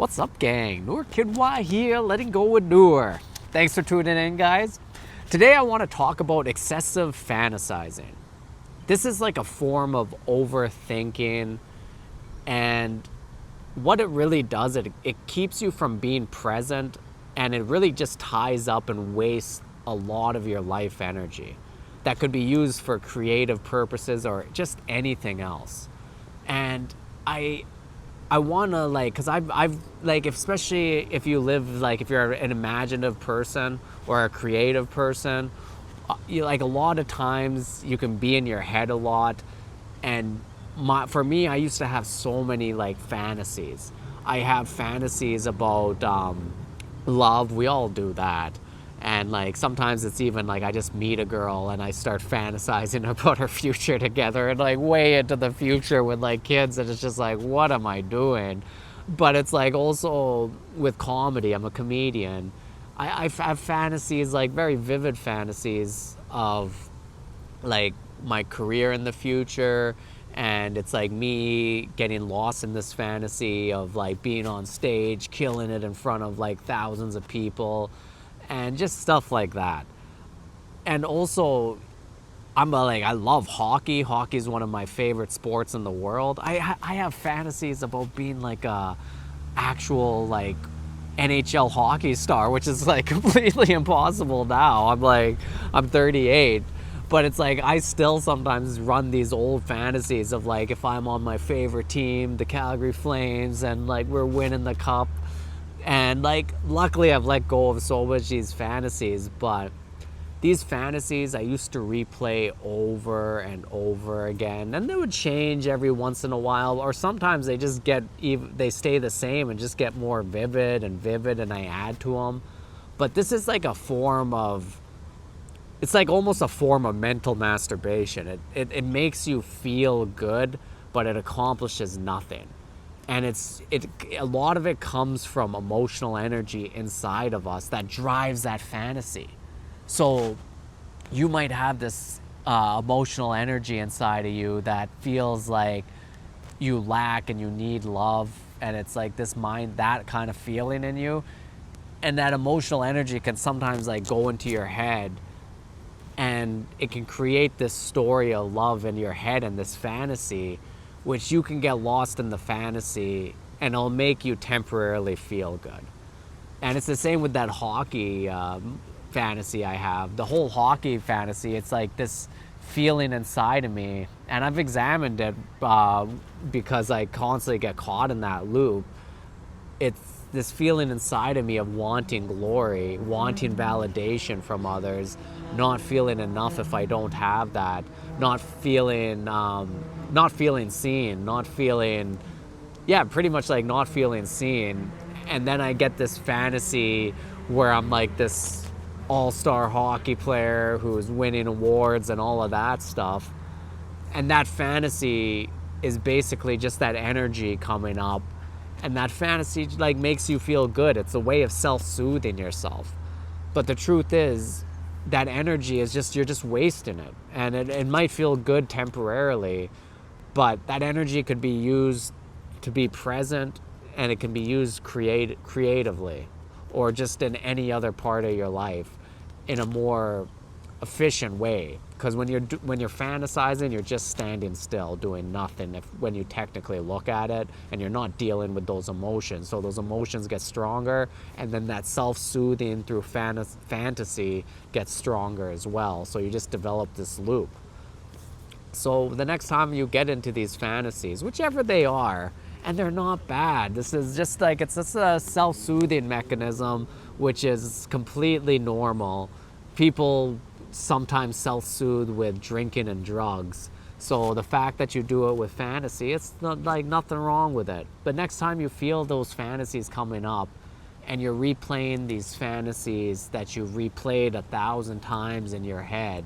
What's up, gang? Noor Kid Y here, letting go with Noor. Thanks for tuning in, guys. Today I want to talk about excessive fantasizing. This is like a form of overthinking, and what it really does, it keeps you from being present, and it really just ties up and wastes a lot of your life energy that could be used for creative purposes or just anything else. And I want to because I've like, especially if you live, like if you're an imaginative person or a creative person, you like a lot of times you can be in your head a lot. And for me, I used to have so many like fantasies. I have fantasies about love. We all do that. And like sometimes it's even like I just meet a girl and I start fantasizing about her future together, and like way into the future with like kids, and it's just like, what am I doing? But it's like also with comedy, I'm a comedian. I have fantasies, like very vivid fantasies of like my career in the future, and it's like me getting lost in this fantasy of like being on stage killing it in front of like thousands of people and just stuff like that. And also, I love hockey. Hockey is one of my favorite sports in the world. I have fantasies about being like a actual like NHL hockey star, which is like completely impossible now. I'm 38, but it's like I still sometimes run these old fantasies of like if I'm on my favorite team, the Calgary Flames, and like we're winning the cup. And like luckily I've let go of so much of these fantasies, but these fantasies I used to replay over and over again, and they would change every once in a while, or sometimes they stay the same and just get more vivid, and I add to them. But this is like it's like almost a form of mental masturbation. It makes you feel good, but it accomplishes nothing. And a lot of it comes from emotional energy inside of us that drives that fantasy. So you might have this emotional energy inside of you that feels like you lack and you need love, and it's like that kind of feeling in you. And that emotional energy can sometimes like go into your head, and it can create this story of love in your head and this fantasy, which you can get lost in the fantasy, and it'll make you temporarily feel good. And it's the same with that hockey fantasy I have. The whole hockey fantasy, it's like this feeling inside of me, and I've examined it because I constantly get caught in that loop. It's this feeling inside of me of wanting glory, wanting validation from others, not feeling enough if I don't have that, not feeling seen, not feeling, yeah, pretty much like not feeling seen. And then I get this fantasy where I'm like this all-star hockey player who's winning awards and all of that stuff. And that fantasy is basically just that energy coming up, and that fantasy like makes you feel good. It's a way of self-soothing yourself. But the truth is that energy is just, you're just wasting it, and it might feel good temporarily, but that energy could be used to be present, and it can be used creatively, or just in any other part of your life in a more efficient way. Because when you're fantasizing, you're just standing still doing nothing when you technically look at it, and you're not dealing with those emotions. So those emotions get stronger, and then that self-soothing through fantasy gets stronger as well. So you just develop this loop. So the next time you get into these fantasies, whichever they are, and they're not bad, this is just like, it's just a self-soothing mechanism, which is completely normal. People sometimes self-soothe with drinking and drugs. So the fact that you do it with fantasy, it's not like nothing wrong with it. But next time you feel those fantasies coming up, and you're replaying these fantasies that you've replayed 1,000 times in your head,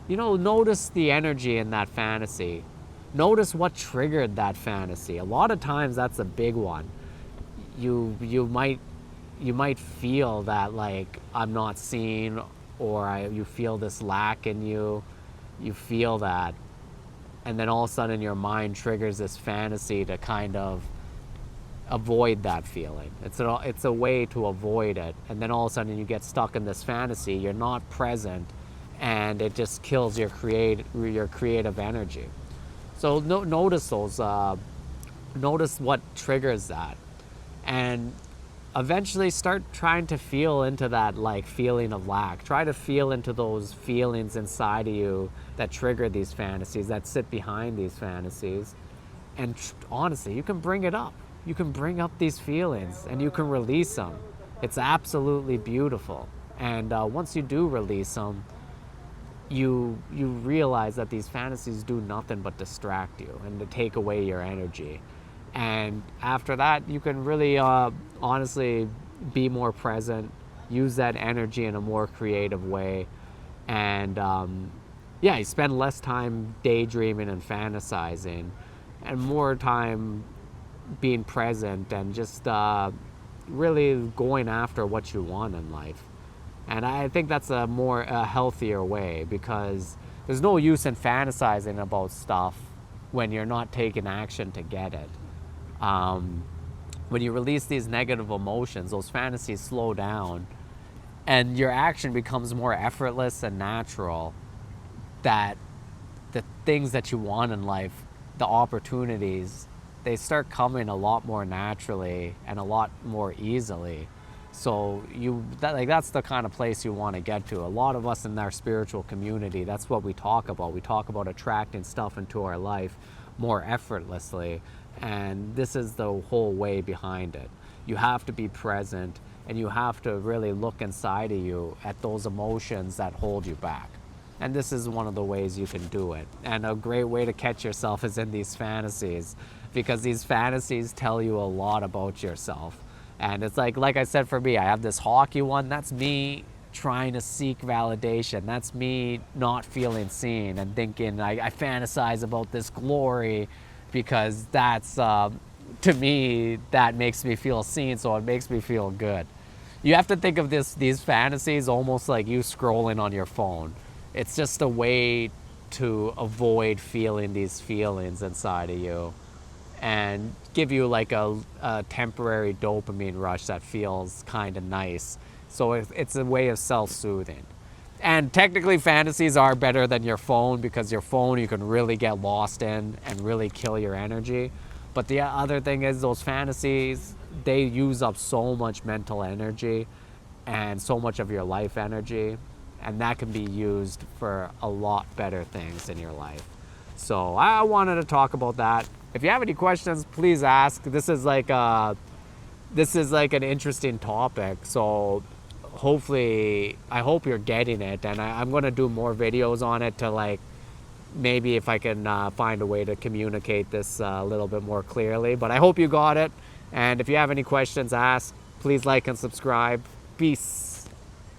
notice the energy in that fantasy. Notice what triggered that fantasy. A lot of times that's a big one. You might feel that like I'm not seen, or you feel this lack in you. You feel that, and then all of a sudden your mind triggers this fantasy to kind of avoid that feeling. It's a way to avoid it. And then all of a sudden you get stuck in this fantasy. You're not present, and it just kills your creative energy. So notice those. Notice what triggers that, and eventually start trying to feel into that like feeling of lack. Try to feel into those feelings inside of you that trigger these fantasies, that sit behind these fantasies. And honestly, you can bring it up. You can bring up these feelings and you can release them. It's absolutely beautiful. And once you do release them, you realize that these fantasies do nothing but distract you and to take away your energy. And after that, you can really honestly be more present, use that energy in a more creative way, and yeah, you spend less time daydreaming and fantasizing and more time being present and just really going after what you want in life. And I think that's a healthier way, because there's no use in fantasizing about stuff when you're not taking action to get it. When you release these negative emotions, those fantasies slow down and your action becomes more effortless and natural, that the things that you want in life, the opportunities, they start coming a lot more naturally and a lot more easily. So that's the kind of place you want to get to. A lot of us in our spiritual community, that's what we talk about. We talk about attracting stuff into our life more effortlessly. And this is the whole way behind it. You have to be present, and you have to really look inside of you at those emotions that hold you back. And this is one of the ways you can do it. And a great way to catch yourself is in these fantasies, because these fantasies tell you a lot about yourself. And it's like I said, for me, I have this hockey one. That's me trying to seek validation. That's me not feeling seen and thinking I fantasize about this glory, because that's, to me, that makes me feel seen, so it makes me feel good. You have to think of these fantasies almost like you scrolling on your phone. It's just a way to avoid feeling these feelings inside of you and give you like a temporary dopamine rush that feels kind of nice. So it's a way of self-soothing. And technically fantasies are better than your phone, because your phone you can really get lost in and really kill your energy. But the other thing is, those fantasies, they use up so much mental energy and so much of your life energy, and that can be used for a lot better things in your life. So I wanted to talk about that. If you have any questions, please ask. This is like an interesting topic. So hopefully, I hope you're getting it, and I'm going to do more videos on it to like, maybe if I can find a way to communicate this a little bit more clearly. But I hope you got it. And if you have any questions, ask. Please like and subscribe. Peace.